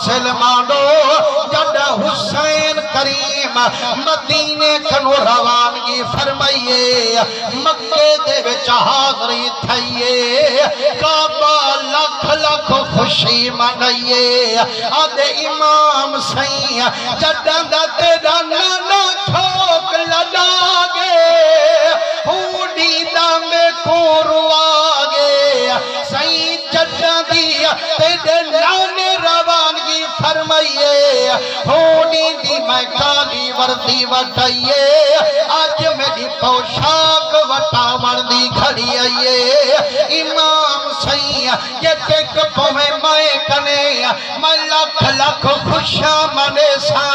سلمانو جد حسین کریم مدینے کنو روانگی فرمائیے مکے دے وچ حاضری تھائیے کعبہ لکھ لکھ خوشی منائیے آدھے امام سائیں جدن دا تیرا نانا چھوک لڑا گے ہونی دا میں کو روا گے سائیں جدن دیا تیرے نانے روانگی فرمائیے ہونی دی میں کالی وردی وٹائیے آج میری پوشاک وٹا وردی کھڑی آئیے امام سائیں یہ ٹک پویں میں کنے میں لکھ لکھ خوشا منے سا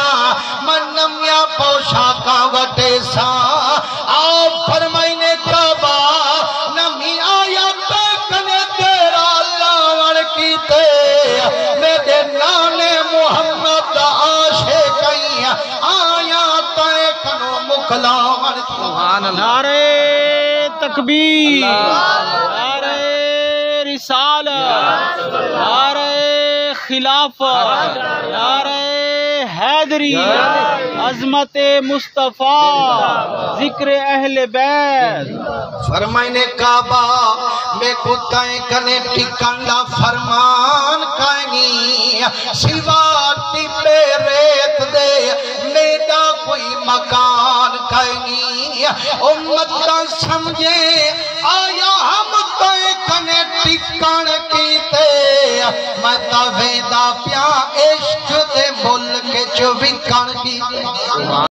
من نمیا پوشاکا وٹے سا آپ فرمائنے کعبہ نمی آیا تکنے تیرا لاور کی تے میرے نانے محمد عاشقیں آیا تکنو مکلاور سبحان اللہ نعرہ تکبیر نعرہ رسالت نعرہ خلافت نعرہ حیدری عظمت مصطفیٰ ذکر اہل بیت فرمائنے کعبہ میں کتائیں کنے ٹکانڈا فرمان کائنی سوا ٹپے ریت دے میڈا کوئی مکان کائنی امت کا سمجھے آیا ہم تائیں کنے ٹکان کیتے میں تاویدہ پیا عشق دے ملک چو وکان کی